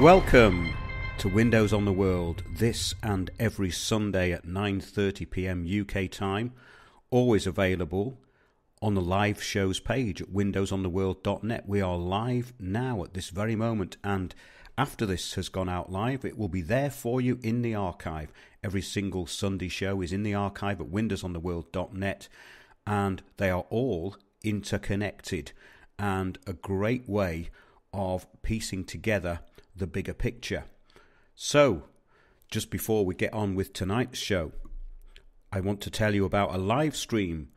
Welcome to Windows on the World, this and every Sunday at 9:30 p.m. UK time, always available on the live shows page at windowsontheworld.net. We are live now at this very moment, and after this has gone out live, it will be there for you in the archive. Every single Sunday show is in the archive at windowsontheworld.net, and they are all interconnected, and a great way of piecing together the bigger picture. So, just before we get on with tonight's show, I want to tell you about a live stream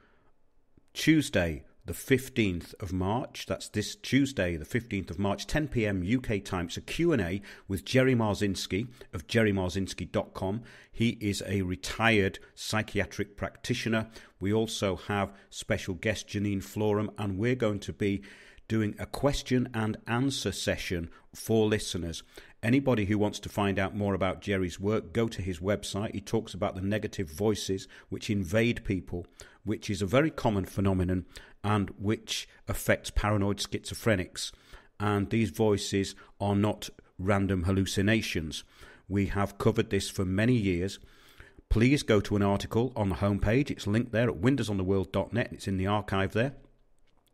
Tuesday the 15th of March. That's this Tuesday the 15th of March, 10 p.m. UK time. It's a Q&A with Jerry Marzinski of jerrymarzinski.com. He is a retired psychiatric practitioner. We also have special guest Janine Floram, and we're going to be doing a question and answer session for listeners. Anybody who wants to find out more about Jerry's work, go to his website. He talks about the negative voices which invade people, which is a very common phenomenon and which affects paranoid schizophrenics. And these voices are not random hallucinations. We have covered this for many years. Please go to an article on the homepage. It's linked there at windowsontheworld.net. It's in the archive there.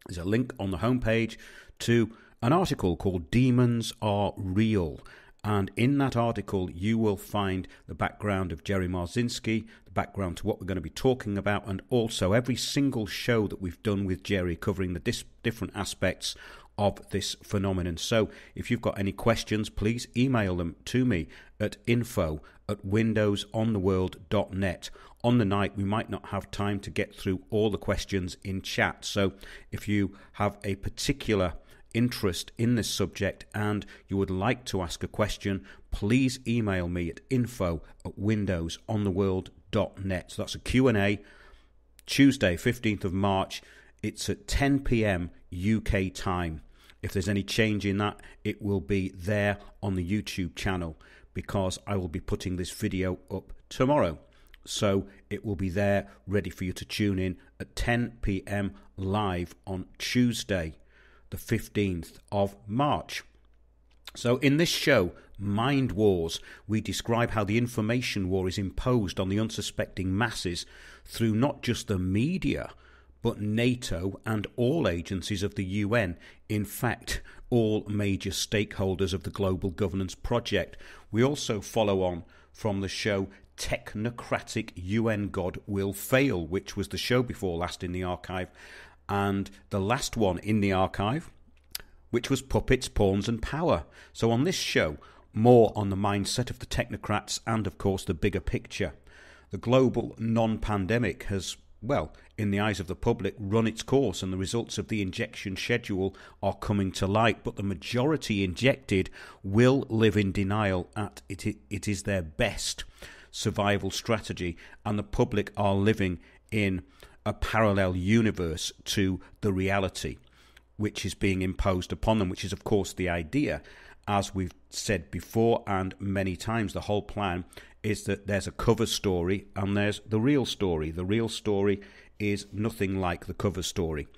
There's a link on the homepage to an article called Demons Are Real. And in that article, you will find the background of Jerry Marzinski, the background to what we're going to be talking about, and also every single show that we've done with Jerry covering the different aspects of this phenomenon. So if you've got any questions, please email them to me at info@windowsontheworld.net. On the night, we might not have time to get through all the questions in chat. So if you have a particular interest in this subject and you would like to ask a question, please email me at info@windowsontheworld.net. So that's a Q&A, Tuesday, 15th of March. It's at 10 p.m. UK time. If there's any change in that, it will be there on the YouTube channel because I will be putting this video up tomorrow. So it will be there ready for you to tune in at 10 p.m. live on Tuesday, the 15th of March. So in this show, Mind Wars, we describe how the information war is imposed on the unsuspecting masses through not just the media, but NATO and all agencies of the UN, in fact, all major stakeholders of the global governance project. We also follow on from the show Technocratic UN God Will Fail, which was the show before last in the archive, and the last one in the archive, which was Puppets, Pawns and Power. So on this show, more on the mindset of the technocrats and, of course, the bigger picture. The global non-pandemic has, well, in the eyes of the public, run its course, and the results of the injection schedule are coming to light, but the majority injected will live in denial at it is their best survival strategy, and the public are living in a parallel universe to the reality which is being imposed upon them, which is, of course, the idea. As we've said before and many times, the whole plan is that there's a cover story and there's the real story. The real story is nothing like the cover story.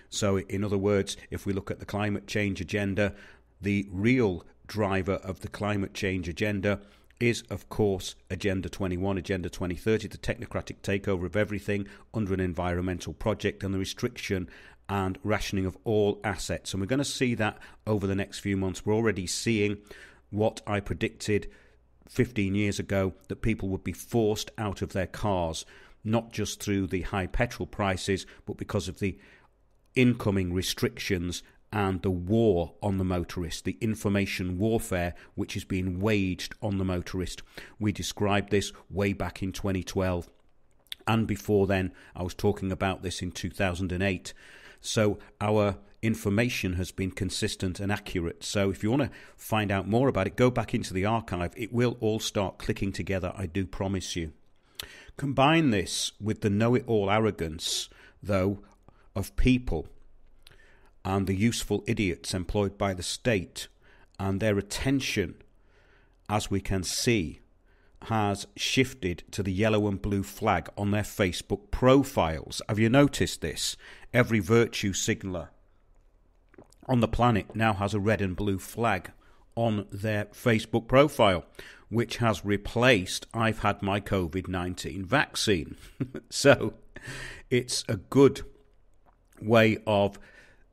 So, in other words, if we look at the climate change agenda, the real driver of the climate change agenda is, of course, Agenda 21, Agenda 2030, the technocratic takeover of everything under an environmental project and the restriction and rationing of all assets. And we're going to see that over the next few months. We're already seeing what I predicted 15 years ago, that people would be forced out of their cars, not just through the high petrol prices, but because of the incoming restrictions and the war on the motorist, the information warfare which is being waged on the motorist. We described this way back in 2012, and before then I was talking about this in 2008. So our information has been consistent and accurate. So if you want to find out more about it, go back into the archive. It will all start clicking together, I do promise you. Combine this with the know-it-all arrogance, though, of people and the useful idiots employed by the state, and their attention, as we can see, has shifted to the yellow and blue flag on their Facebook profiles. Have you noticed this? Every virtue signaller on the planet now has a red and blue flag on their Facebook profile, which has replaced "I've had my COVID-19 vaccine." So it's a good way of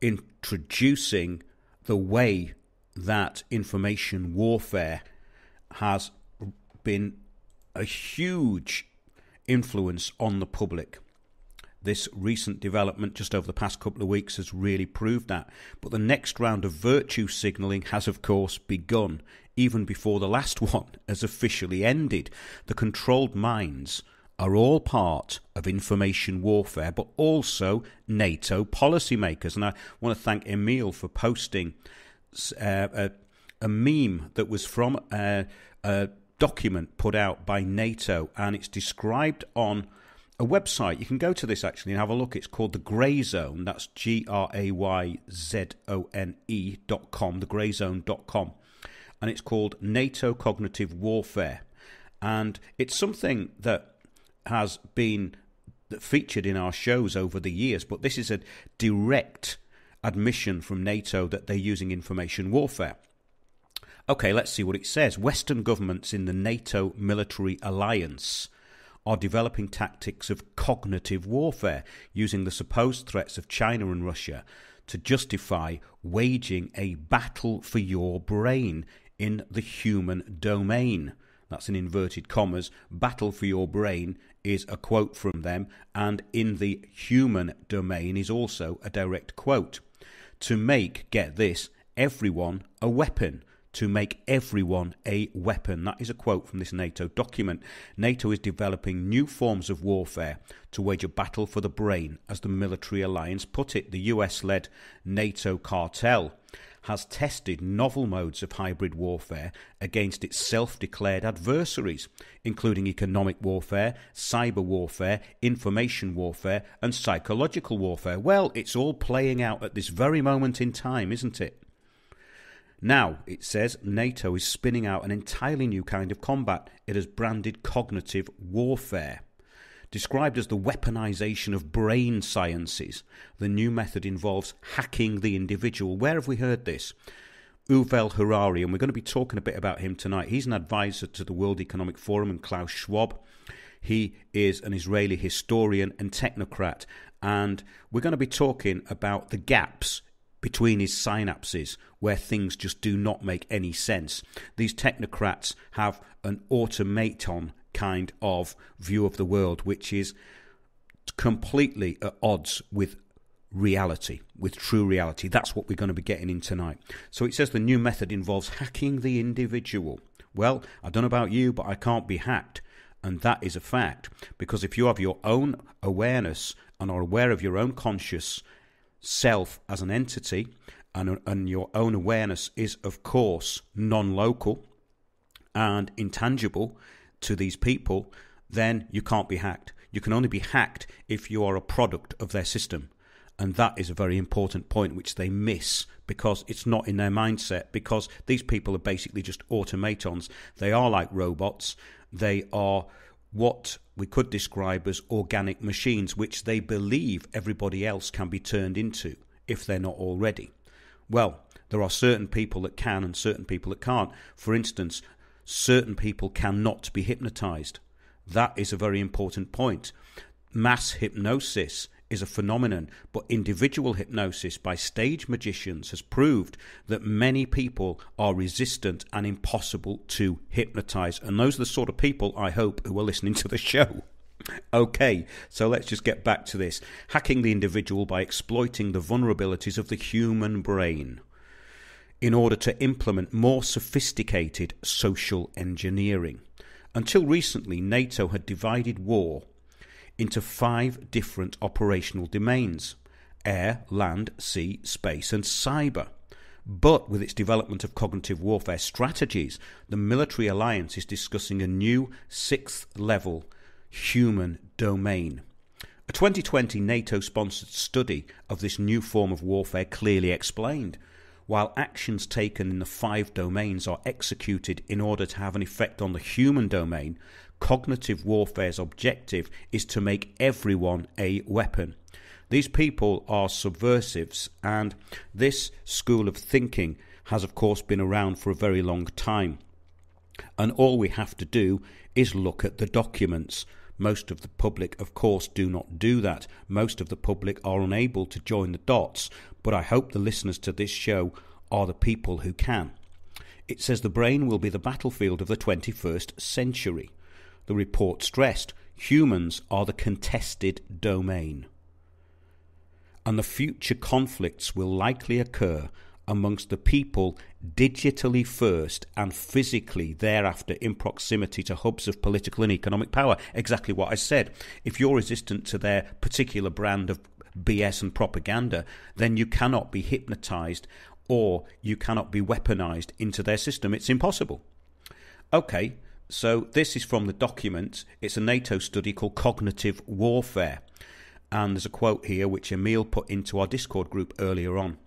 introducing the way that information warfare has been a huge influence on the public. This recent development just over the past couple of weeks has really proved that. But the next round of virtue signalling has, of course, begun, even before the last one has officially ended. The controlled minds are all part of information warfare, but also NATO policymakers. And I want to thank Emil for posting a meme that was from a document put out by NATO, and it's described on a website. You can go to this actually and have a look. It's called The Grey Zone. That's GRAYZONE.com, thegrayzone.com. And it's called NATO Cognitive Warfare. And it's something that has been featured in our shows over the years, but this is a direct admission from NATO that they're using information warfare. Okay, let's see what it says. Western governments in the NATO military alliance are developing tactics of cognitive warfare using the supposed threats of China and Russia to justify waging a battle for your brain in the human domain. That's in inverted commas. Battle for your brain is a quote from them, and in the human domain is also a direct quote. To make, get this, everyone a weapon. To make everyone a weapon. That is a quote from this NATO document. NATO is developing new forms of warfare to wage a battle for the brain, as the military alliance put it. The US-led NATO cartel has tested novel modes of hybrid warfare against its self-declared adversaries, including economic warfare, cyber warfare, information warfare, and psychological warfare. Well, it's all playing out at this very moment in time, isn't it? Now, it says NATO is spinning out an entirely new kind of combat. It has branded cognitive warfare. Described as the weaponization of brain sciences, the new method involves hacking the individual. Where have we heard this? Yuval Harari, and we're going to be talking a bit about him tonight. He's an advisor to the World Economic Forum and Klaus Schwab. He is an Israeli historian and technocrat, and we're going to be talking about the gaps between his synapses where things just do not make any sense. These technocrats have an automaton kind of view of the world, which is completely at odds with reality, with true reality. That's what we're going to be getting in tonight. So it says the new method involves hacking the individual. Well, I don't know about you, but I can't be hacked. And that is a fact, because if you have your own awareness and are aware of your own conscious self as an entity, and your own awareness is, of course, non-local and intangible to these people, then you can't be hacked. You can only be hacked if you are a product of their system. And that is a very important point which they miss, because it's not in their mindset, because these people are basically just automatons. They are like robots. They are what we could describe as organic machines, which they believe everybody else can be turned into if they're not already. Well, there are certain people that can and certain people that can't. For instance, certain people cannot be hypnotized. That is a very important point. Mass hypnosis is a phenomenon, but individual hypnosis by stage magicians has proved that many people are resistant and impossible to hypnotize. And those are the sort of people, I hope, who are listening to the show. Okay, so let's just get back to this. Hacking the individual by exploiting the vulnerabilities of the human brain in order to implement more sophisticated social engineering. Until recently, NATO had divided war into 5 different operational domains: air, land, sea, space, and cyber. But with its development of cognitive warfare strategies, the military alliance is discussing a new 6th level human domain. A 2020 NATO-sponsored study of this new form of warfare clearly explained, while actions taken in the 5 domains are executed in order to have an effect on the human domain, cognitive warfare's objective is to make everyone a weapon. These people are subversives, and this school of thinking has, of course, been around for a very long time. And all we have to do is look at the documents. Most of the public, of course, do not do that. Most of the public are unable to join the dots, but I hope the listeners to this show are the people who can. It says the brain will be the battlefield of the 21st century. The report stressed humans are the contested domain, and the future conflicts will likely occur amongst the people digitally first and physically thereafter in proximity to hubs of political and economic power. Exactly what I said. If you're resistant to their particular brand of BS and propaganda, then you cannot be hypnotized or you cannot be weaponized into their system. It's impossible. Okay, so this is from the document. It's a NATO study called Cognitive Warfare. And there's a quote here which Emil put into our Discord group earlier on.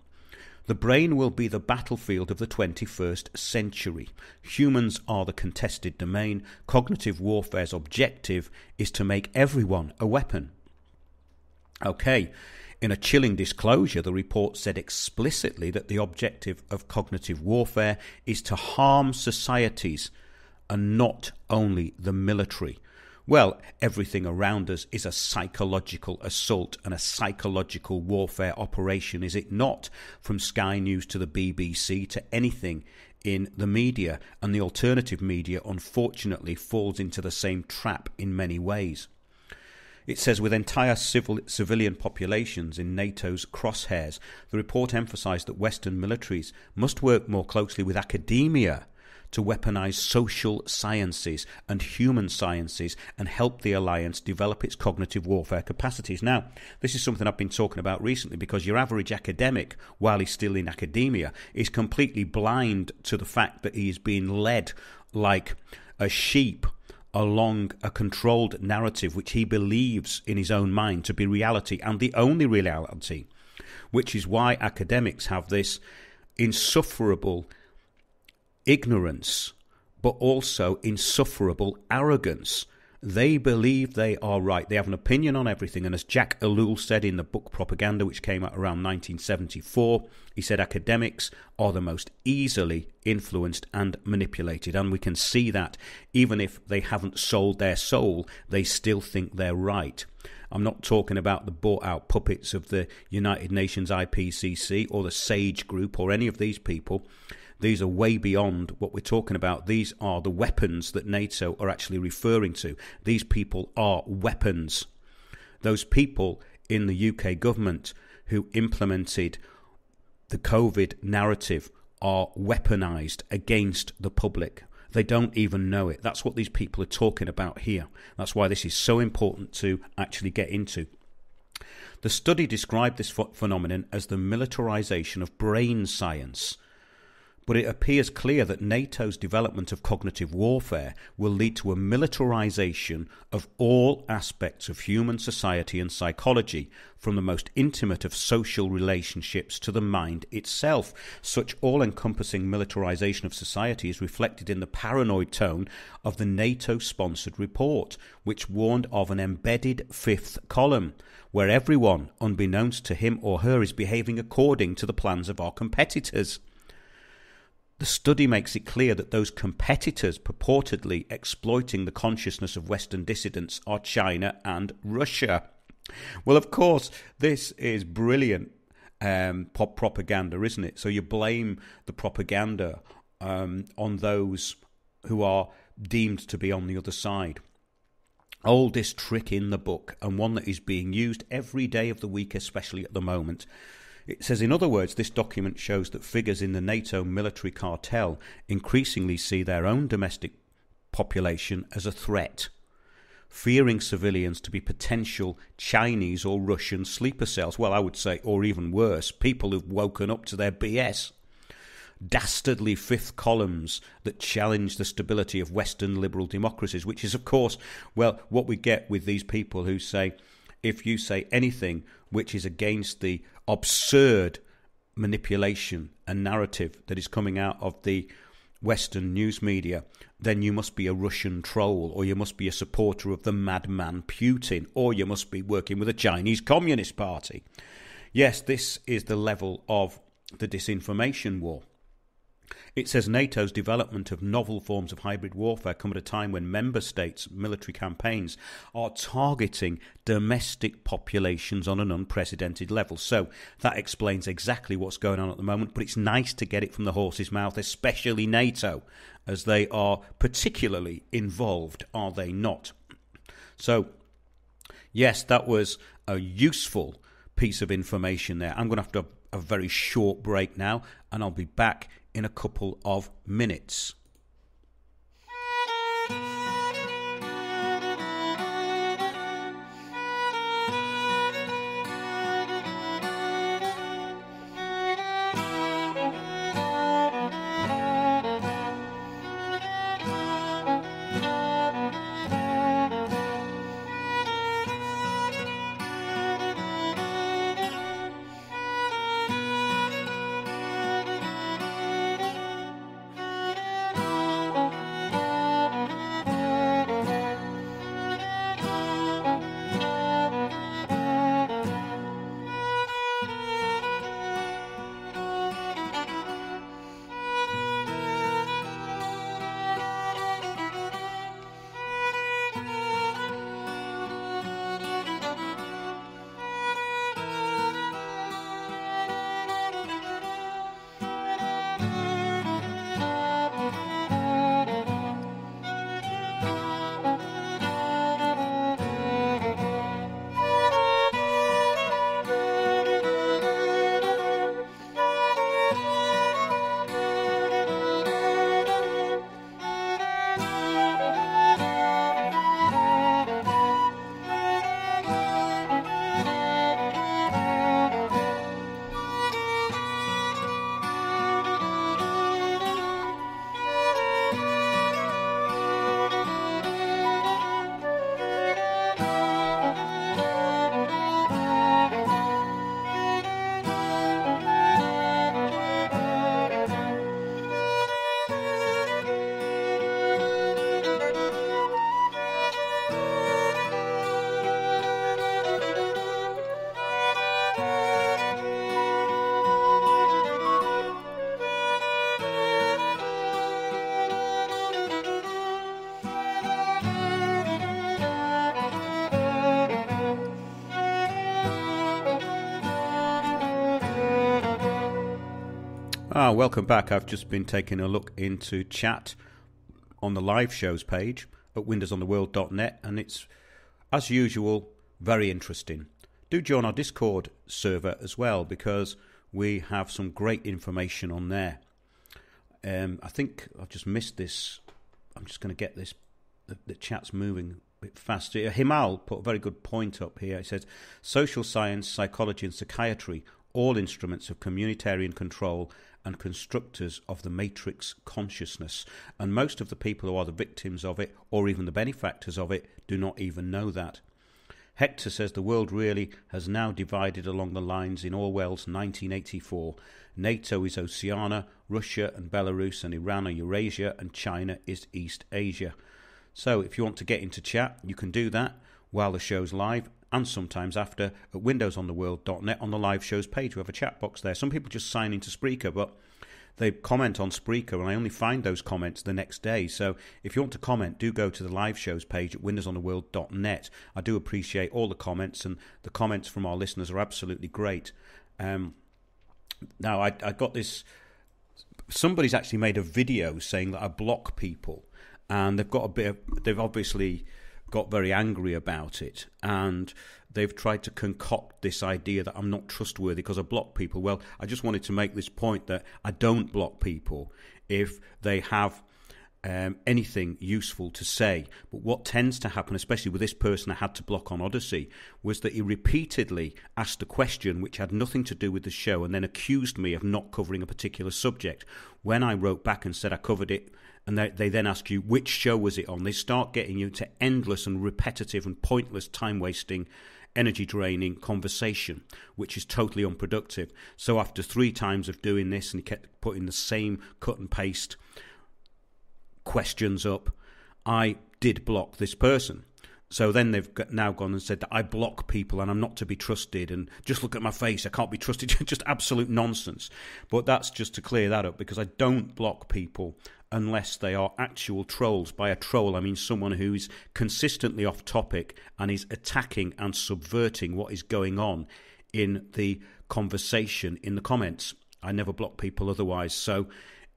The brain will be the battlefield of the 21st century. Humans are the contested domain. Cognitive warfare's objective is to make everyone a weapon. Okay, in a chilling disclosure, the report said explicitly that the objective of cognitive warfare is to harm societies and not only the military. Well, everything around us is a psychological assault and a psychological warfare operation, is it not? From Sky News to the BBC to anything in the media. And the alternative media, unfortunately, falls into the same trap in many ways. It says with entire civilian populations in NATO's crosshairs, the report emphasised that Western militaries must work more closely with academia to weaponize social sciences and human sciences and help the alliance develop its cognitive warfare capacities. Now, this is something I've been talking about recently because your average academic, while he's still in academia, is completely blind to the fact that he is being led like a sheep along a controlled narrative which he believes in his own mind to be reality and the only reality, which is why academics have this insufferable ignorance, but also insufferable arrogance. They believe they are right. They have an opinion on everything. And as Jack Ellul said in the book Propaganda, which came out around 1974, he said academics are the most easily influenced and manipulated. And we can see that even if they haven't sold their soul, they still think they're right. I'm not talking about the bought-out puppets of the United Nations IPCC or the SAGE group or any of these people. These are way beyond what we're talking about. These are the weapons that NATO are actually referring to. These people are weapons. Those people in the UK government who implemented the COVID narrative are weaponized against the public. They don't even know it. That's what these people are talking about here. That's why this is so important to actually get into. The study described this phenomenon as the militarization of brain science. But it appears clear that NATO's development of cognitive warfare will lead to a militarization of all aspects of human society and psychology, from the most intimate of social relationships to the mind itself. Such all-encompassing militarization of society is reflected in the paranoid tone of the NATO-sponsored report, which warned of an embedded fifth column, where everyone, unbeknownst to him or her, is behaving according to the plans of our competitors. The study makes it clear that those competitors purportedly exploiting the consciousness of Western dissidents are China and Russia. Well, of course, this is brilliant propaganda, isn't it? So you blame the propaganda on those who are deemed to be on the other side. Oldest trick in the book, and one that is being used every day of the week, especially at the moment. It says, in other words, this document shows that figures in the NATO military cartel increasingly see their own domestic population as a threat, fearing civilians to be potential Chinese or Russian sleeper cells. Well, I would say, or even worse, people who've woken up to their BS. Dastardly fifth columns that challenge the stability of Western liberal democracies, which is, of course, well, what we get with these people who say, if you say anything which is against the absurd manipulation and narrative that is coming out of the Western news media, then you must be a Russian troll, or you must be a supporter of the madman Putin, or you must be working with the Chinese Communist Party. Yes, this is the level of the disinformation war. It says NATO's development of novel forms of hybrid warfare come at a time when member states' military campaigns are targeting domestic populations on an unprecedented level. So that explains exactly what's going on at the moment, but it's nice to get it from the horse's mouth, especially NATO, as they are particularly involved, are they not? So, yes, that was a useful piece of information there. I'm going to have to have a very short break now, and I'll be back in a couple of minutes. Welcome back. I've just been taking a look into chat on the live shows page at windowsontheworld.net, and it's, as usual, very interesting. Do join our Discord server as well, because we have some great information on there. I think I've just missed this. I'm just going to get this. The chat's moving a bit faster. Himal put a very good point up here. It says, social science, psychology and psychiatry, all instruments of communitarian control and constructors of the matrix consciousness. And most of the people who are the victims of it, or even the benefactors of it, do not even know that. Hector says the world really has now divided along the lines in Orwell's 1984. NATO is Oceania, Russia and Belarus and Iran are Eurasia, and China is East Asia. So if you want to get into chat, you can do that while the show's live, and sometimes after, at windowsontheworld.net on the live shows page. We have a chat box there. Some people just sign into Spreaker, but they comment on Spreaker, and I only find those comments the next day. So if you want to comment, do go to the live shows page at windowsontheworld.net. I do appreciate all the comments, and the comments from our listeners are absolutely great. Now, I got this. Somebody's actually made a video saying that I block people, and they've obviously got very angry about it, and they've tried to concoct this idea that I'm not trustworthy because I block people. Well, I just wanted to make this point that I don't block people if they have anything useful to say. But what tends to happen, especially with this person I had to block on Odyssey, was that he repeatedly asked a question which had nothing to do with the show, and then accused me of not covering a particular subject. When I wrote back and said I covered it, and they then ask you, which show was it on? They start getting you to endless and repetitive and pointless, time-wasting, energy-draining conversation, which is totally unproductive. So after 3 times of doing this, and he kept putting the same cut-and-paste questions up, I did block this person. So then they've now gone and said that I block people and I'm not to be trusted, and just look at my face, I can't be trusted. Just absolute nonsense. But that's just to clear that up, because I don't block people unless they are actual trolls. By a troll, I mean someone who is consistently off topic and is attacking and subverting what is going on in the conversation in the comments. I never block people otherwise, so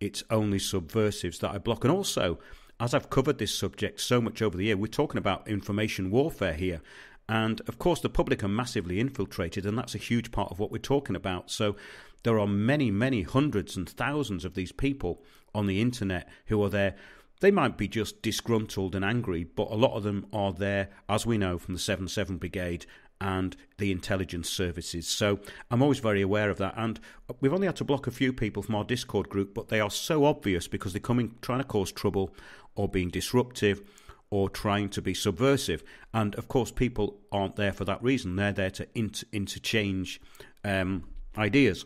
it's only subversives that I block. And also, as I've covered this subject so much over the year, we're talking about information warfare here. And, of course, the public are massively infiltrated, and that's a huge part of what we're talking about. So there are many, many hundreds and thousands of these people on the internet who are there. They might be just disgruntled and angry, but a lot of them are there, as we know, from the 7-7 Brigade and the intelligence services. So I'm always very aware of that. And we've only had to block a few people from our Discord group, but they are so obvious because they're coming, trying to cause trouble or being disruptive or trying to be subversive. And, of course, people aren't there for that reason. They're there to interchange ideas,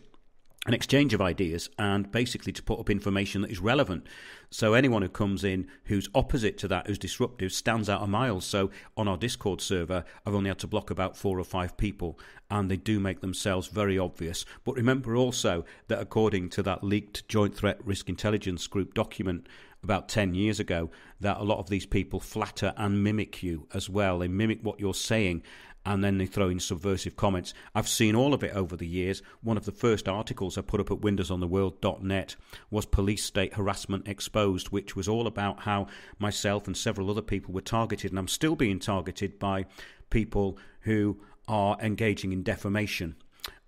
an exchange of ideas, and basically to put up information that is relevant. So anyone who comes in who's opposite to that, who's disruptive, stands out a mile. So on our Discord server, I've only had to block about 4 or 5 people, and they do make themselves very obvious. But remember also that according to that leaked Joint Threat Risk Intelligence Group document about 10 years ago, that a lot of these people flatter and mimic you as well. They mimic what you're saying, and then they throw in subversive comments. I've seen all of it over the years. One of the first articles I put up at windowsontheworld.net was Police State Harassment Exposed, which was all about how myself and several other people were targeted, and I'm still being targeted by people who are engaging in defamation.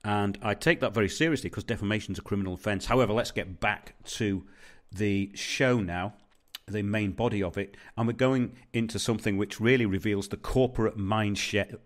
And I take that very seriously because defamation is a criminal offence. However, let's get back to the show now, the main body of it, and we're going into something which really reveals the corporate mindset,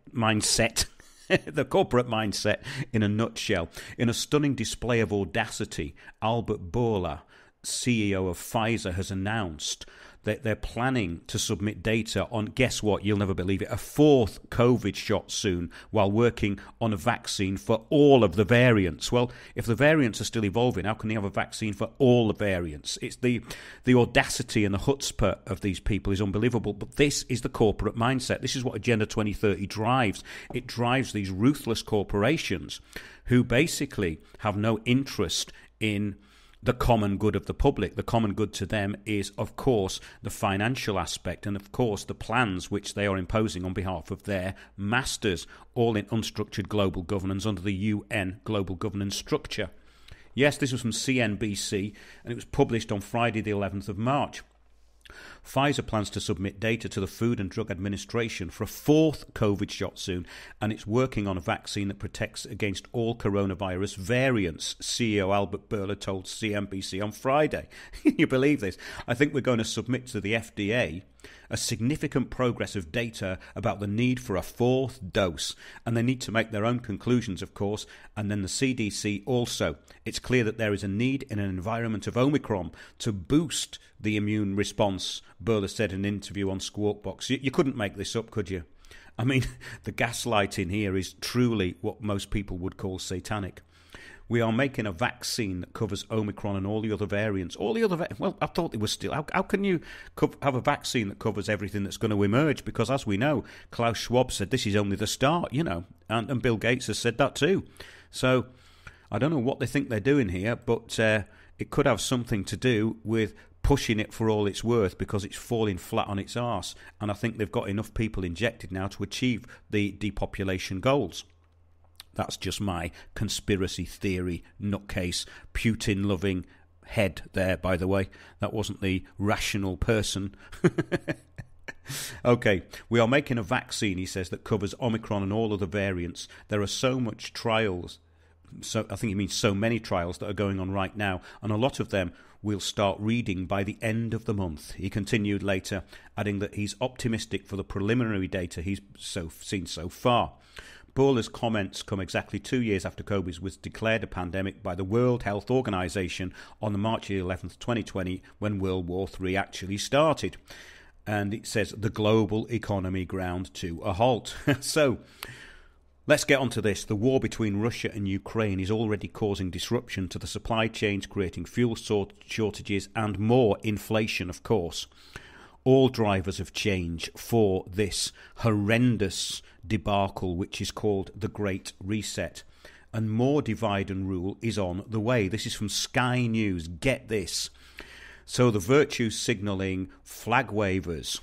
the corporate mindset in a nutshell. In a stunning display of audacity, Albert Bourla, CEO of Pfizer, has announced that they're planning to submit data on, guess what, you'll never believe it, a 4th COVID shot soon while working on a vaccine for all of the variants. Well, if the variants are still evolving, how can they have a vaccine for all the variants? It's the audacity and the chutzpah of these people is unbelievable, but this is the corporate mindset. This is what Agenda 2030 drives. It drives these ruthless corporations who basically have no interest in the common good of the public. The common good to them is, of course, the financial aspect and, of course, the plans which they are imposing on behalf of their masters, all in unstructured global governance under the UN global governance structure. Yes, this was from CNBC, and it was published on Friday the 11th of March. Pfizer plans to submit data to the Food and Drug Administration for a 4th COVID shot soon, and it's working on a vaccine that protects against all coronavirus variants, CEO Albert Bourla told CNBC on Friday. Can you believe this? I think we're going to submit to the FDA a significant progress of data about the need for a 4th dose, and they need to make their own conclusions, of course, and then the CDC also. It's clear that there is a need in an environment of Omicron to boost the immune response, Bourla said in an interview on Squawk Box. You couldn't make this up, could you? I mean, the gaslighting here is truly what most people would call satanic. We are making a vaccine that covers Omicron and all the other variants. Well, I thought it was still... How can you have a vaccine that covers everything that's going to emerge? Because as we know, Klaus Schwab said this is only the start, and Bill Gates has said that too. So I don't know what they think they're doing here, but it could have something to do with pushing it for all it's worth because it's falling flat on its arse. And I think they've got enough people injected now to achieve the depopulation goals. That's just my conspiracy theory nutcase, Putin-loving head there, by the way. That wasn't the rational person. Okay, we are making a vaccine, he says, that covers Omicron and all other variants. There are so much trials, so I think he means so many trials that are going on right now, and a lot of them we'll start reading by the end of the month. He continued later, adding that he's optimistic for the preliminary data he's seen so far. Bourla's comments come exactly 2 years after COVID was declared a pandemic by the World Health Organization on the March 11th, 2020, when World War III actually started. And it says the global economy ground to a halt. So let's get on to this. The war between Russia and Ukraine is already causing disruption to the supply chains, creating fuel shortages and more inflation, of course. all drivers of change for this horrendous debacle which is called the Great Reset. And more divide and rule is on the way. This is from Sky News. Get this. So the virtue signalling flag wavers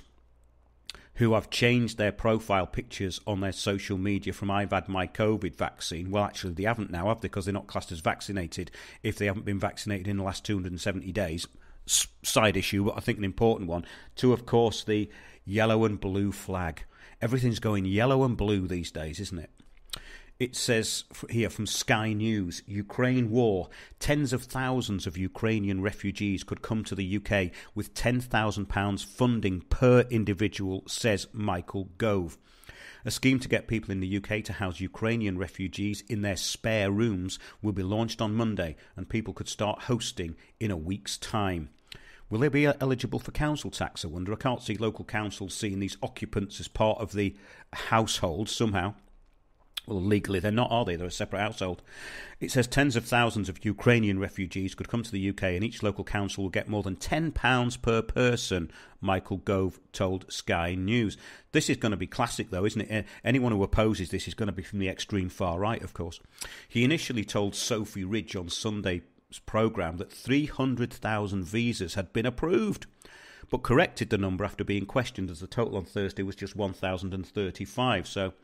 who have changed their profile pictures on their social media from "I've had my COVID vaccine." Well, actually, they haven't now, have they? Because they're not classed as vaccinated if they haven't been vaccinated in the last 270 days. Side issue, but I think an important one. To, of course, the yellow and blue flag. Everything's going yellow and blue these days, isn't it? It says here from Sky News, Ukraine war. Tens of thousands of Ukrainian refugees could come to the UK with £10,000 funding per individual, says Michael Gove. A scheme to get people in the UK to house Ukrainian refugees in their spare rooms will be launched on Monday, and people could start hosting in a week's time. Will they be eligible for council tax, I wonder? I can't see local councils seeing these occupants as part of the household somehow. Well, legally they're not, are they? They're a separate household. It says tens of thousands of Ukrainian refugees could come to the UK and each local council will get more than £10 per person, Michael Gove told Sky News. This is going to be classic, though, isn't it? Anyone who opposes this is going to be from the extreme far right, of course. He initially told Sophie Ridge on Sunday's programme that 300,000 visas had been approved, but corrected the number after being questioned, as the total on Thursday was just 1,035. So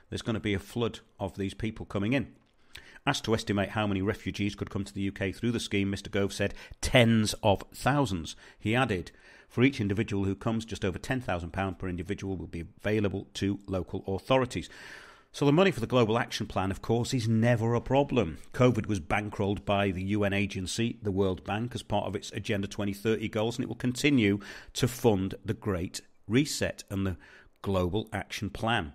there's going to be a flood of these people coming in. Asked to estimate how many refugees could come to the UK through the scheme, Mr Gove said tens of thousands. He added, for each individual who comes, just over £10,000 per individual will be available to local authorities. So the money for the Global Action Plan, of course, is never a problem. COVID was bankrolled by the UN agency, the World Bank, as part of its Agenda 2030 goals, and it will continue to fund the Great Reset and the Global Action Plan.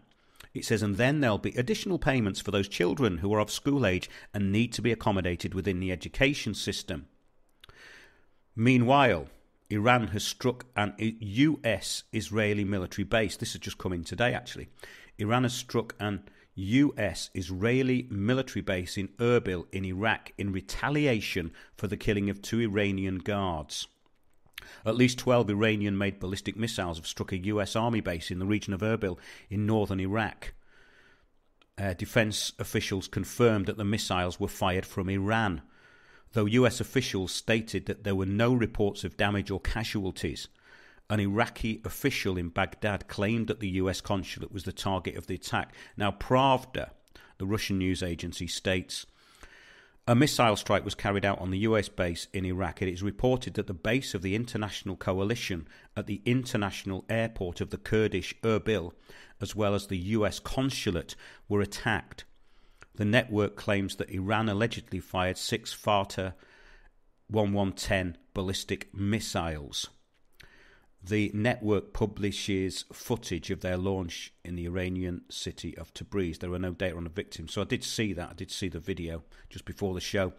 It says, and then there'll be additional payments for those children who are of school age and need to be accommodated within the education system. Meanwhile, Iran has struck an US-Israeli military base. This has just come in today, actually. Iran has struck an US-Israeli military base in Erbil in Iraq in retaliation for the killing of 2 Iranian guards. At least 12 Iranian-made ballistic missiles have struck a US Army base in the region of Erbil in northern Iraq. Defense officials confirmed that the missiles were fired from Iran, though US officials stated that there were no reports of damage or casualties. An Iraqi official in Baghdad claimed that the US consulate was the target of the attack. Now, Pravda, the Russian news agency, states, a missile strike was carried out on the US base in Iraq. It is reported that the base of the international coalition at the international airport of the Kurdish Erbil, as well as the US consulate, were attacked. The network claims that Iran allegedly fired 6 Fatah 1110 ballistic missiles. The network publishes footage of their launch in the Iranian city of Tabriz. There are no data on the victims. So I did see that. I did see the video just before the show.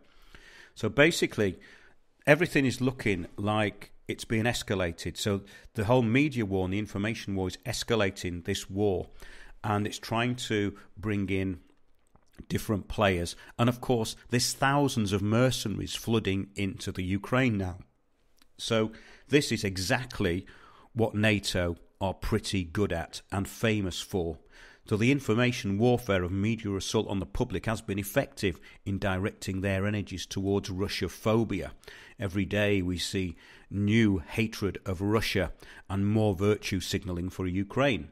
So basically, everything is looking like it's being escalated. So the whole media war and the information war is escalating this war. And it's trying to bring in different players. And of course, there's thousands of mercenaries flooding into the Ukraine now. So this is exactly what NATO are pretty good at and famous for. So the information warfare of media assault on the public has been effective in directing their energies towards Russia-phobia. Every day we see new hatred of Russia and more virtue signalling for Ukraine.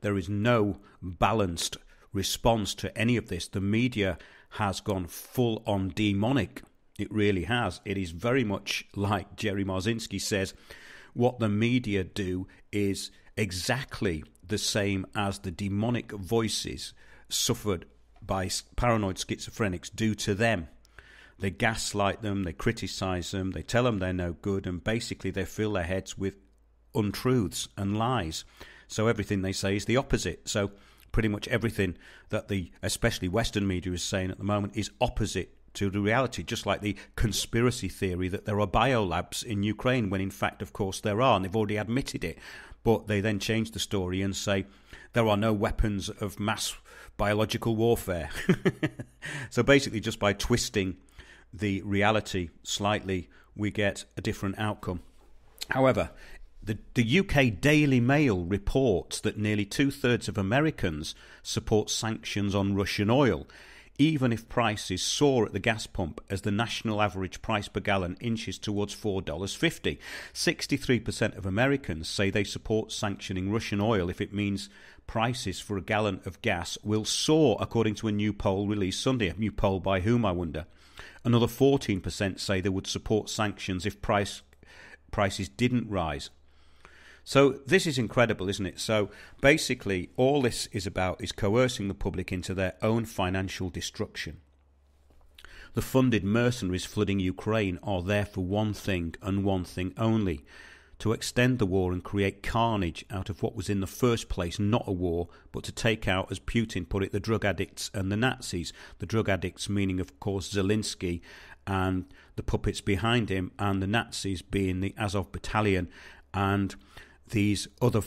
There is no balanced response to any of this. The media has gone full-on demonic. It really has. It is very much like Jerry Marzinski says, what the media do is exactly the same as the demonic voices suffered by paranoid schizophrenics do to them. They gaslight them, they criticise them, they tell them they're no good, and basically they fill their heads with untruths and lies. So everything they say is the opposite. So pretty much everything that the especially Western media is saying at the moment is opposite to the reality, just like the conspiracy theory that there are biolabs in Ukraine, when in fact, of course, there are, and they've already admitted it. But they then change the story and say there are no weapons of mass biological warfare. So basically, just by twisting the reality slightly, we get a different outcome. However, The UK Daily Mail reports that nearly two-thirds of Americans support sanctions on Russian oil, even if prices soar at the gas pump as the national average price per gallon inches towards $4.50. 63% of Americans say they support sanctioning Russian oil if it means prices for a gallon of gas will soar, according to a new poll released Sunday. A new poll by whom, I wonder? Another 14% say they would support sanctions if prices didn't rise. So this is incredible, isn't it? So basically all this is about is coercing the public into their own financial destruction. The funded mercenaries flooding Ukraine are there for one thing and one thing only: to extend the war and create carnage out of what was in the first place not a war, but to take out, as Putin put it, the drug addicts and the Nazis. The drug addicts meaning, of course, Zelensky and the puppets behind him, and the Nazis being the Azov Battalion and these other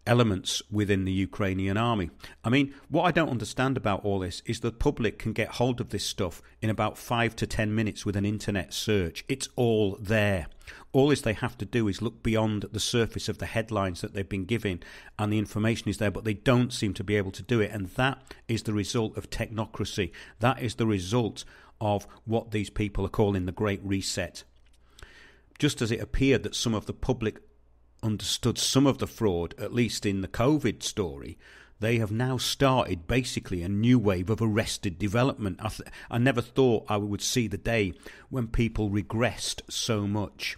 elements within the Ukrainian army. I mean, what I don't understand about all this is the public can get hold of this stuff in about 5 to 10 minutes with an internet search. It's all there. All they have to do is look beyond the surface of the headlines that they've been given, and the information is there, but they don't seem to be able to do it. And that is the result of technocracy. That is the result of what these people are calling the Great Reset. Just as it appeared that some of the public understood some of the fraud, at least in the COVID story, they have now started basically a new wave of arrested development. I never thought I would see the day when people regressed so much.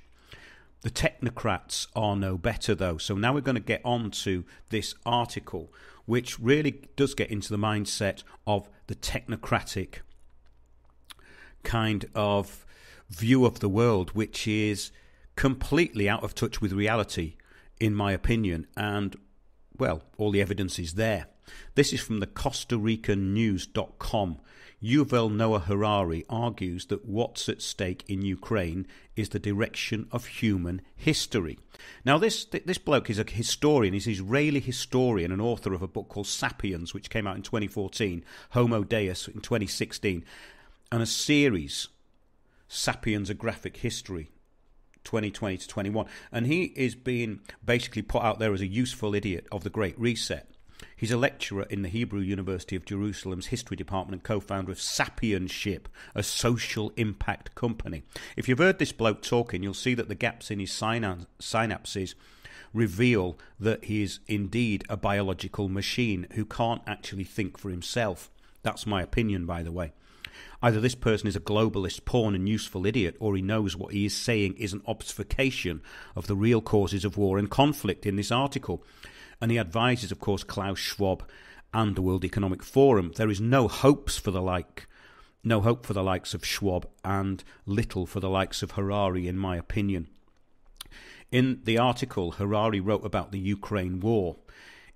The technocrats are no better, though. So now we're going to get on to this article, which really does get into the mindset of the technocratic kind of view of the world, which is completely out of touch with reality, in my opinion, and, well, all the evidence is there. This is from the Costa Rican News.com. Yuval Noah Harari argues that what's at stake in Ukraine is the direction of human history. Now, this bloke is a historian. He's an Israeli historian and author of a book called Sapiens, which came out in 2014, Homo Deus in 2016, and a series, Sapiens, A Graphic History, 2020 to 21, and he is being basically put out there as a useful idiot of the Great Reset. He's a lecturer in the Hebrew University of Jerusalem's History Department and co-founder of Sapienship, a social impact company. If you've heard this bloke talking, you'll see that the gaps in his synapses reveal that he is indeed a biological machine who can't actually think for himself. That's my opinion, by the way. Either this person is a globalist, porn and useful idiot, or he knows what he is saying is an obfuscation of the real causes of war and conflict in this article. And he advises, of course, Klaus Schwab and the World Economic Forum. There is no hope for the likes of Schwab, and little for the likes of Harari, in my opinion. In the article, Harari wrote about the Ukraine war.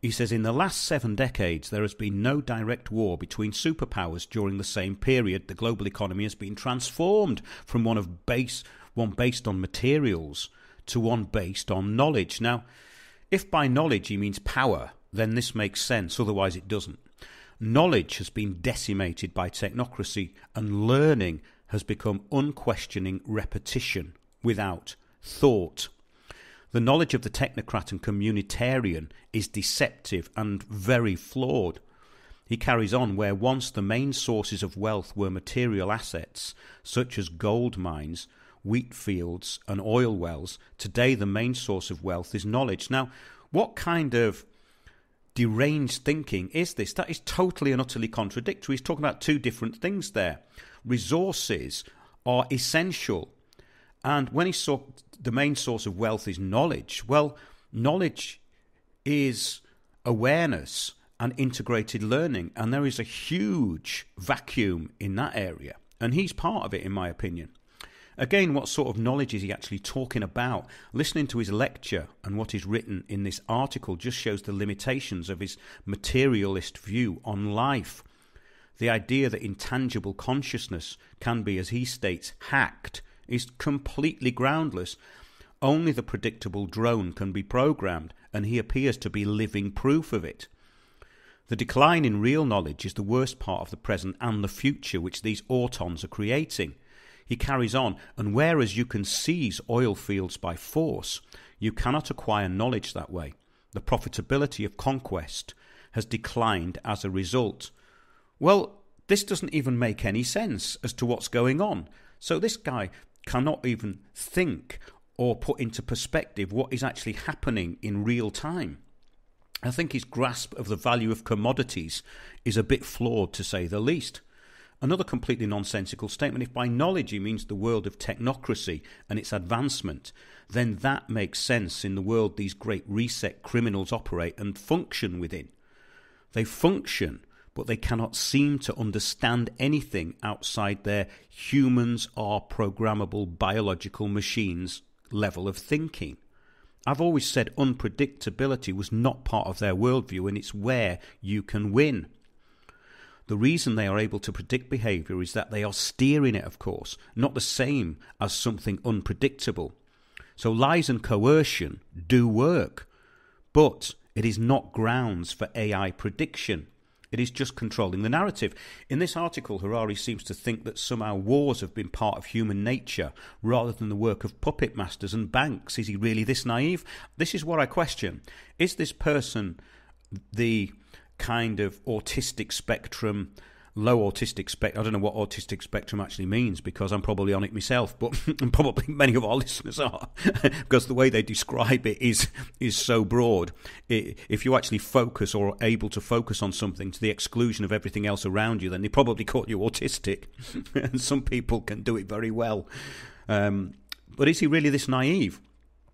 He says, in the last 7 decades, there has been no direct war between superpowers. During the same period, the global economy has been transformed from one based on materials to one based on knowledge. Now, if by knowledge he means power, then this makes sense. Otherwise, it doesn't. Knowledge has been decimated by technocracy, and learning has become unquestioning repetition without thought. The knowledge of the technocrat and communitarian is deceptive and very flawed. He carries on, where once the main sources of wealth were material assets, such as gold mines, wheat fields and oil wells, today the main source of wealth is knowledge. Now, what kind of deranged thinking is this? That is totally and utterly contradictory. He's talking about two different things there. Resources are essential. And when he saw the main source of wealth is knowledge, well, knowledge is awareness and integrated learning, and there is a huge vacuum in that area, and he's part of it, in my opinion. Again, what sort of knowledge is he actually talking about? Listening to his lecture and what is written in this article just shows the limitations of his materialist view on life. The idea that intangible consciousness can be, as he states, hacked is completely groundless. Only the predictable drone can be programmed, and he appears to be living proof of it. The decline in real knowledge is the worst part of the present and the future which these autons are creating. He carries on, and whereas you can seize oil fields by force, you cannot acquire knowledge that way. The profitability of conquest has declined as a result. Well, this doesn't even make any sense as to what's going on. So this guy cannot even think or put into perspective what is actually happening in real time. I think his grasp of the value of commodities is a bit flawed, to say the least. Another completely nonsensical statement: if by knowledge he means the world of technocracy and its advancement, then that makes sense in the world these great reset criminals operate and function within. They function, but they cannot seem to understand anything outside their humans are programmable biological machines level of thinking. I've always said unpredictability was not part of their worldview, and it's where you can win. The reason they are able to predict behaviour is that they are steering it, of course, not the same as something unpredictable. So lies and coercion do work, but it is not grounds for AI prediction. It is just controlling the narrative. In this article, Harari seems to think that somehow wars have been part of human nature rather than the work of puppet masters and banks. Is he really this naive? This is what I question. Is this person the kind of autistic spectrum, low autistic spectrum? I don't know what autistic spectrum actually means, because I'm probably on it myself, but and probably many of our listeners are, because the way they describe it is so broad. If you actually focus or are able to focus on something to the exclusion of everything else around you, then they probably call you autistic. And some people can do it very well. But is he really this naive?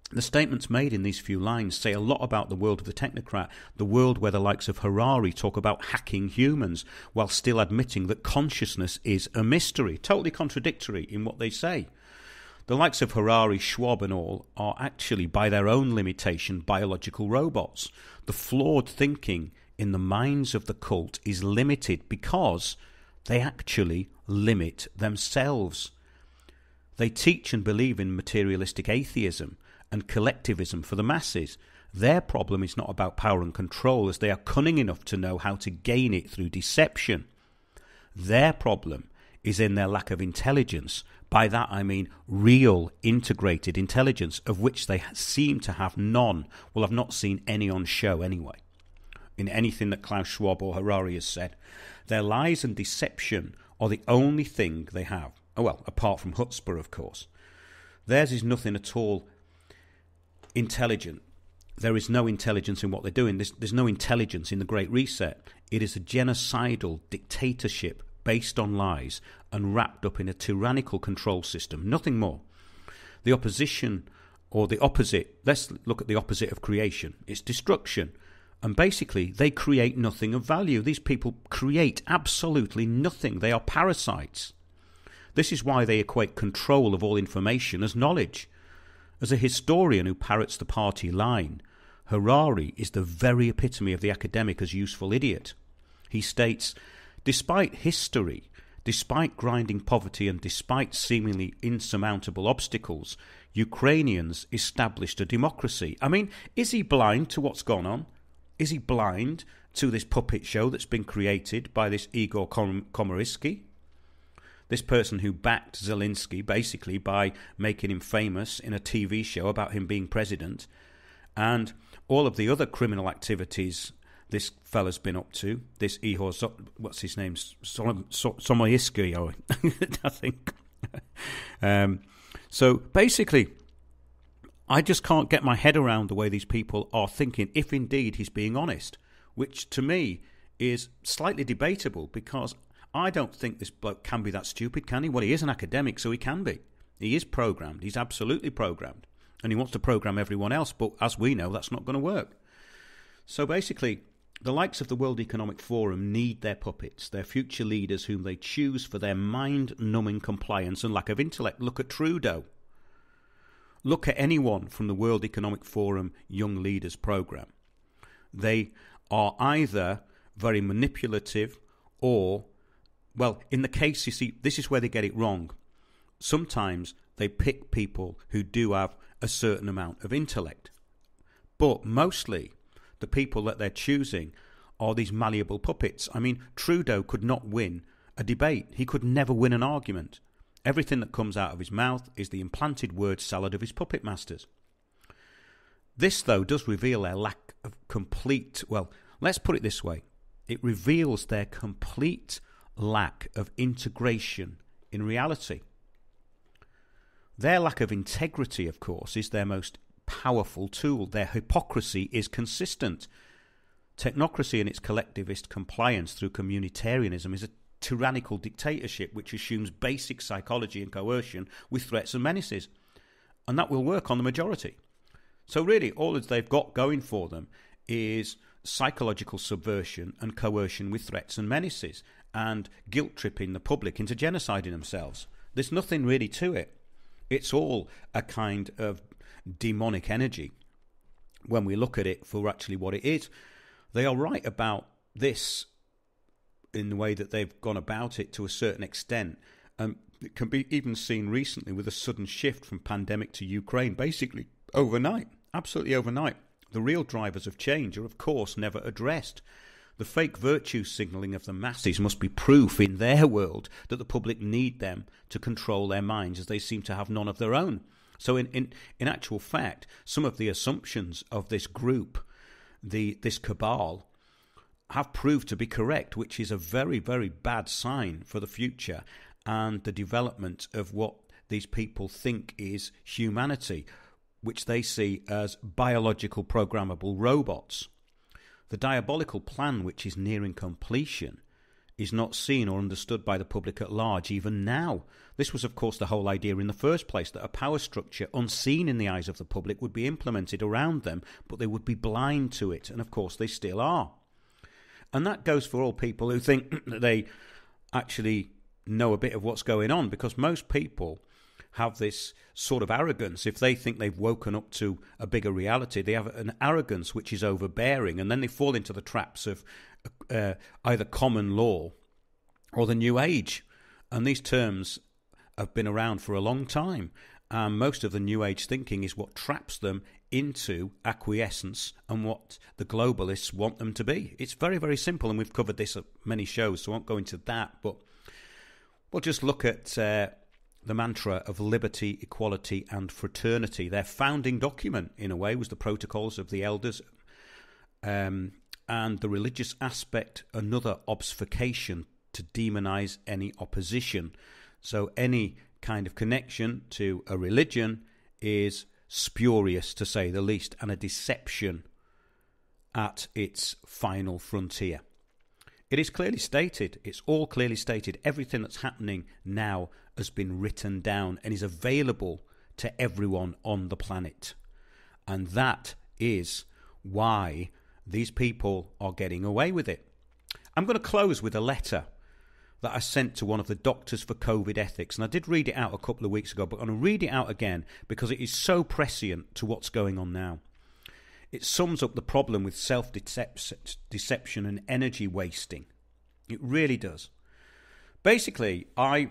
The statements made in these few lines say a lot about the world of the technocrat, the world where the likes of Harari talk about hacking humans while still admitting that consciousness is a mystery. Totally contradictory in what they say. The likes of Harari, Schwab and all are actually, by their own limitation, biological robots. The flawed thinking in the minds of the cult is limited because they actually limit themselves. They teach and believe in materialistic atheism and collectivism for the masses. Their problem is not about power and control, as they are cunning enough to know how to gain it through deception. Their problem is in their lack of intelligence. By that I mean real integrated intelligence, of which they seem to have none. Well, I've not seen any on show anyway, in anything that Klaus Schwab or Harari has said. Their lies and deception are the only thing they have. Oh, well, apart from chutzpah, of course. Theirs is nothing at all intelligent. There is no intelligence in what they're doing. There's no intelligence in the Great Reset. It is a genocidal dictatorship based on lies and wrapped up in a tyrannical control system. Nothing more. The opposition, or the opposite, let's look at the opposite of creation. It's destruction. And basically, they create nothing of value. These people create absolutely nothing. They are parasites. This is why they equate control of all information as knowledge. As a historian who parrots the party line, Harari is the very epitome of the academic as useful idiot. He states, despite history, despite grinding poverty and despite seemingly insurmountable obstacles, Ukrainians established a democracy. I mean, is he blind to what's gone on? Is he blind to this puppet show that's been created by this Igor Komarsky? This person who backed Zelensky basically by making him famous in a TV show about him being president, and all of the other criminal activities this fella's been up to, this Ihor, what's his name, Somoyisky, I think. So basically, I just can't get my head around the way these people are thinking, if indeed he's being honest, which to me is slightly debatable, because I don't think this bloke can be that stupid, can he? Well, he is an academic, so he can be. He is programmed. He's absolutely programmed. And he wants to program everyone else, but as we know, that's not going to work. So basically, the likes of the World Economic Forum need their puppets, their future leaders whom they choose for their mind-numbing compliance and lack of intellect. Look at Trudeau. Look at anyone from the World Economic Forum Young Leaders Programme. They are either very manipulative or, well, in the case, you see, this is where they get it wrong. Sometimes they pick people who do have a certain amount of intellect. But mostly, the people that they're choosing are these malleable puppets. I mean, Trudeau could not win a debate. He could never win an argument. Everything that comes out of his mouth is the implanted word salad of his puppet masters. This, though, does reveal their lack of complete, well, let's put it this way. It reveals their complete lack of integration in reality. Their lack of integrity, of course, is their most powerful tool. Their hypocrisy is consistent. Technocracy and its collectivist compliance through communitarianism is a tyrannical dictatorship which assumes basic psychology and coercion with threats and menaces. And that will work on the majority. So really, all that they've got going for them is psychological subversion and coercion with threats and menaces and guilt-tripping the public into genociding themselves. There's nothing really to it. It's all a kind of demonic energy when we look at it for actually what it is. They are right about this in the way that they've gone about it to a certain extent. It can be even seen recently with a sudden shift from pandemic to Ukraine, basically overnight, absolutely overnight. The real drivers of change are, of course, never addressed. The fake virtue signalling of the masses must be proof in their world that the public need them to control their minds, as they seem to have none of their own. So in actual fact, some of the assumptions of this group, this cabal, have proved to be correct, which is a very, very bad sign for the future and the development of what these people think is humanity, which they see as biological programmable robots. The diabolical plan, which is nearing completion, is not seen or understood by the public at large even now. This was, of course, the whole idea in the first place, that a power structure unseen in the eyes of the public would be implemented around them, but they would be blind to it, and of course they still are. And that goes for all people who think that they actually know a bit of what's going on, because most people have this sort of arrogance. If they think they've woken up to a bigger reality, they have an arrogance which is overbearing, and then they fall into the traps of either common law or the New Age. And these terms have been around for a long time. Most of the New Age thinking is what traps them into acquiescence and what the globalists want them to be. It's very, very simple, and we've covered this at many shows, so I won't go into that, but we'll just look at the mantra of liberty, equality and fraternity. Their founding document, in a way, was the Protocols of the Elders, and the religious aspect, another obfuscation to demonize any opposition. So any kind of connection to a religion is spurious, to say the least, and a deception at its final frontier. It is clearly stated, it's all clearly stated, everything that's happening now has been written down and is available to everyone on the planet. And that is why these people are getting away with it. I'm going to close with a letter that I sent to one of the doctors for COVID ethics. And I did read it out a couple of weeks ago, but I'm going to read it out again because it is so prescient to what's going on now. It sums up the problem with self-deception and energy wasting. It really does. Basically, I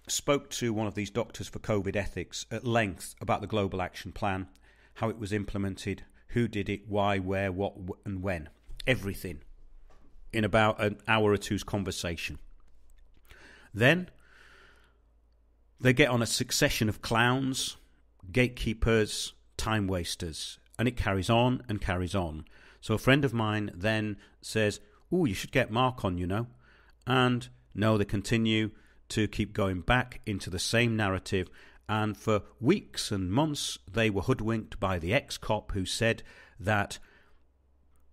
spoke to one of these doctors for COVID ethics at length about the Global Action Plan, how it was implemented, who did it, why, where, what, and when. Everything. In about an hour or two's conversation. Then they get on a succession of clowns, gatekeepers, time wasters, and it carries on and carries on. So a friend of mine then says, "Oh, you should get Mark on, you know." And no, they continue to keep going back into the same narrative. And for weeks and months, they were hoodwinked by the ex-cop who said that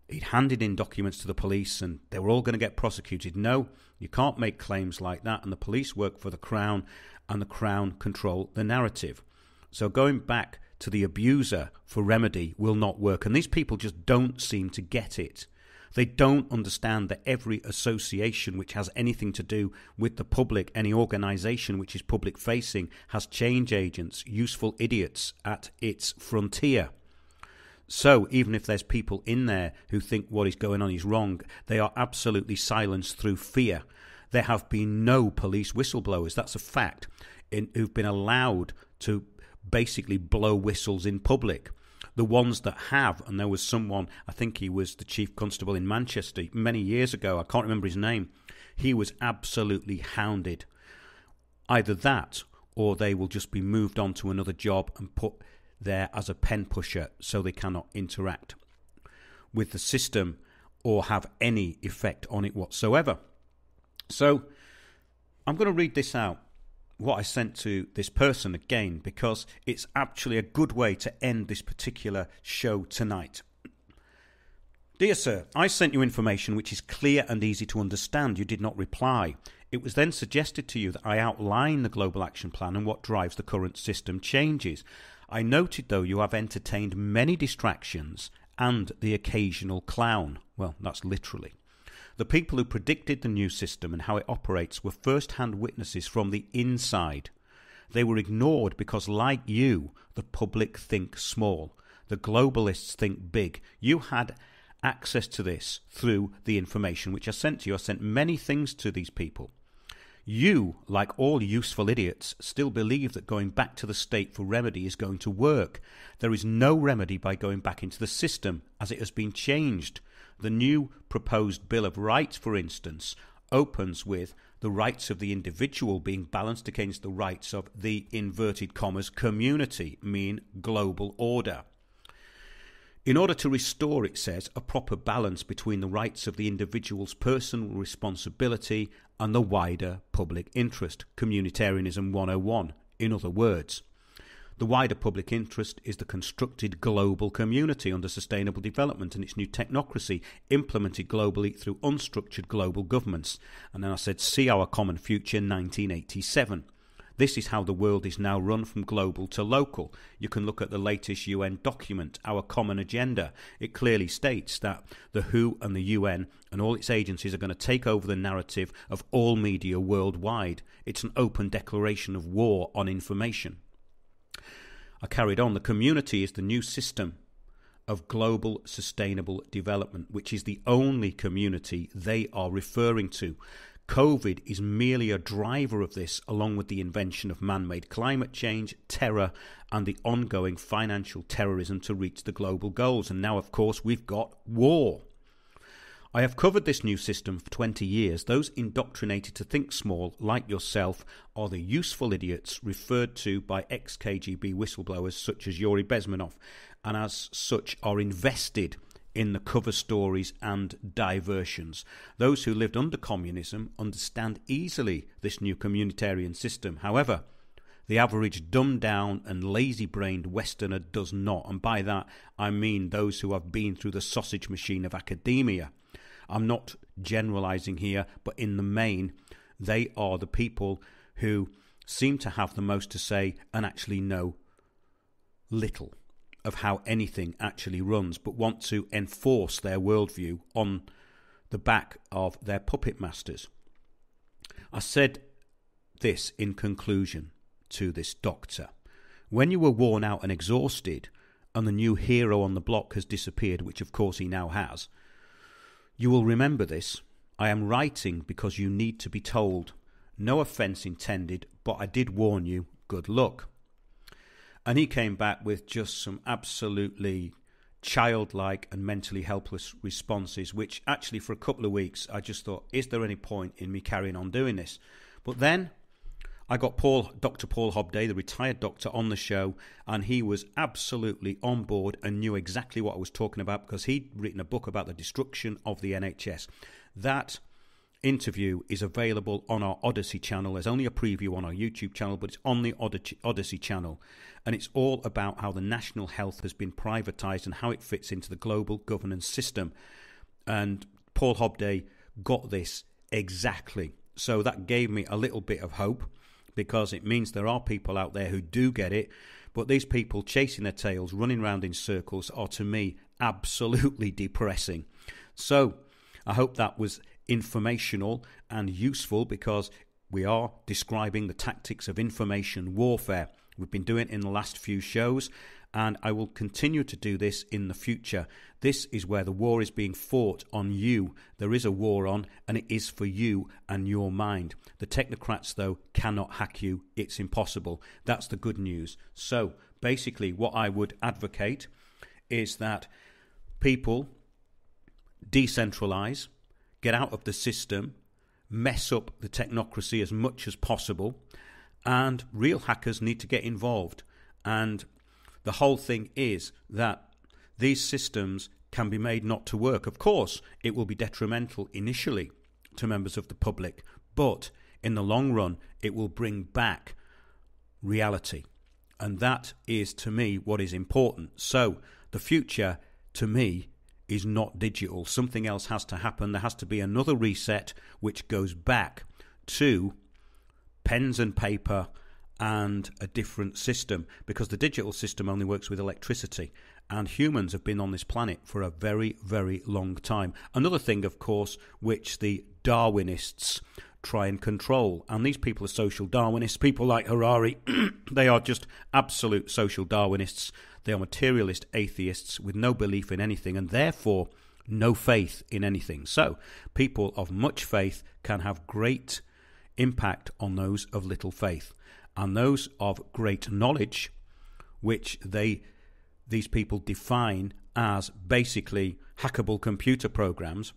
he'd handed in documents to the police and they were all going to get prosecuted. No, you can't make claims like that, and the police work for the Crown, and the Crown control the narrative. So going back to the abuser for remedy will not work, and these people just don't seem to get it. They don't understand that every association which has anything to do with the public, any organisation which is public-facing, has change agents, useful idiots at its frontier. So even if there's people in there who think what is going on is wrong, they are absolutely silenced through fear. There have been no police whistleblowers, that's a fact, who've been allowed to basically blow whistles in public. The ones that have, and there was someone, I think he was the chief constable in Manchester many years ago, I can't remember his name, he was absolutely hounded. Either that, or they will just be moved on to another job and put there as a pen pusher so they cannot interact with the system or have any effect on it whatsoever. So I'm going to read this out, what I sent to this person again, because it's actually a good way to end this particular show tonight. Dear sir, I sent you information which is clear and easy to understand. You did not reply. It was then suggested to you that I outline the Global Action Plan and what drives the current system changes. I noted, though, you have entertained many distractions and the occasional clown. Well, that's literally. The people who predicted the new system and how it operates were first-hand witnesses from the inside. They were ignored because, like you, the public think small. The globalists think big. You had access to this through the information which I sent to you. I sent many things to these people. You, like all useful idiots, still believe that going back to the state for remedy is going to work. There is no remedy by going back into the system, as it has been changed. The new proposed Bill of Rights, for instance, opens with the rights of the individual being balanced against the rights of the, inverted commas, community, mean global order. In order to restore, it says, a proper balance between the rights of the individual's personal responsibility and the wider public interest, Communitarianism 101, in other words. The wider public interest is the constructed global community under sustainable development and its new technocracy implemented globally through unstructured global governments. And then I said, see our common future, 1987. This is how the world is now run from global to local. You can look at the latest UN document, Our Common Agenda. It clearly states that the WHO and the UN and all its agencies are going to take over the narrative of all media worldwide. It's an open declaration of war on information. I carried on. The community is the new system of global sustainable development, which is the only community they are referring to. COVID is merely a driver of this, along with the invention of man-made climate change, terror, and the ongoing financial terrorism to reach the global goals. And now, of course, we've got war. I have covered this new system for 20 years. Those indoctrinated to think small, like yourself, are the useful idiots referred to by ex-KGB whistleblowers such as Yuri Bezmenov, and as such are invested in the cover stories and diversions. Those who lived under communism understand easily this new communitarian system. However, the average dumbed-down and lazy-brained Westerner does not, and by that I mean those who have been through the sausage machine of academia. I'm not generalizing here, but in the main, they are the people who seem to have the most to say and actually know little of how anything actually runs, but want to enforce their worldview on the back of their puppet masters. I said this in conclusion to this doctor. When you were worn out and exhausted, and the new hero on the block has disappeared, which of course he now has, you will remember this. I am writing because you need to be told. No offence intended, but I did warn you. Good luck. And he came back with just some absolutely childlike and mentally helpless responses, which actually for a couple of weeks I just thought, is there any point in me carrying on doing this? But then I got Dr. Paul Hobday, the retired doctor, on the show, and he was absolutely on board and knew exactly what I was talking about because he'd written a book about the destruction of the NHS. That interview is available on our Odyssey channel. There's only a preview on our YouTube channel, but it's on the Odyssey channel. And it's all about how the national health has been privatised and how it fits into the global governance system. And Paul Hobday got this exactly. So that gave me a little bit of hope, because it means there are people out there who do get it. But these people chasing their tails, running around in circles, are to me absolutely depressing. So I hope that was informational and useful, because we are describing the tactics of information warfare. We've been doing it in the last few shows, and I will continue to do this in the future. This is where the war is being fought on you. There is a war on, and it is for you and your mind. The technocrats, though, cannot hack you. It's impossible. That's the good news. So basically what I would advocate is that people decentralize, get out of the system, mess up the technocracy as much as possible, and real hackers need to get involved. And the whole thing is that these systems can be made not to work. Of course, it will be detrimental initially to members of the public, but in the long run, it will bring back reality. And that is, to me, what is important. So the future, to me, is not digital. Something else has to happen. There has to be another reset which goes back to pens and paper and a different system, because the digital system only works with electricity, and humans have been on this planet for a very, very long time. Another thing, of course, which the Darwinists try and control, and these people are social Darwinists, people like Harari, they are just absolute social Darwinists. They are materialist atheists with no belief in anything, and therefore no faith in anything. So people of much faith can have great impact on those of little faith. And those of great knowledge, which these people define as basically hackable computer programs,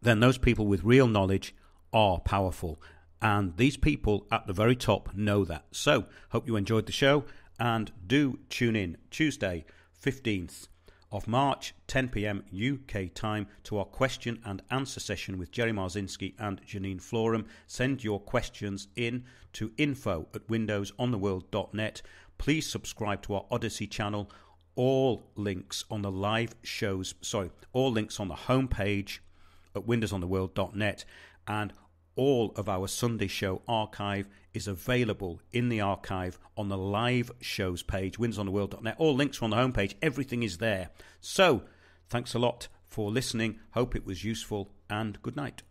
then those people with real knowledge are powerful. And these people at the very top know that. So, hope you enjoyed the show, and do tune in Tuesday, 15th of March, 10 p.m. UK time, to our question and answer session with Jerry Marzinski and Janine Floram. Send your questions in to info@windowsontheworld.net. Please subscribe to our Odyssey channel. All links on the all links on the homepage at windowsontheworld.net, and all of our Sunday show archive is available in the archive on the live shows page, windowsontheworld.net. All links are on the homepage. Everything is there. So, thanks a lot for listening. Hope it was useful, and good night.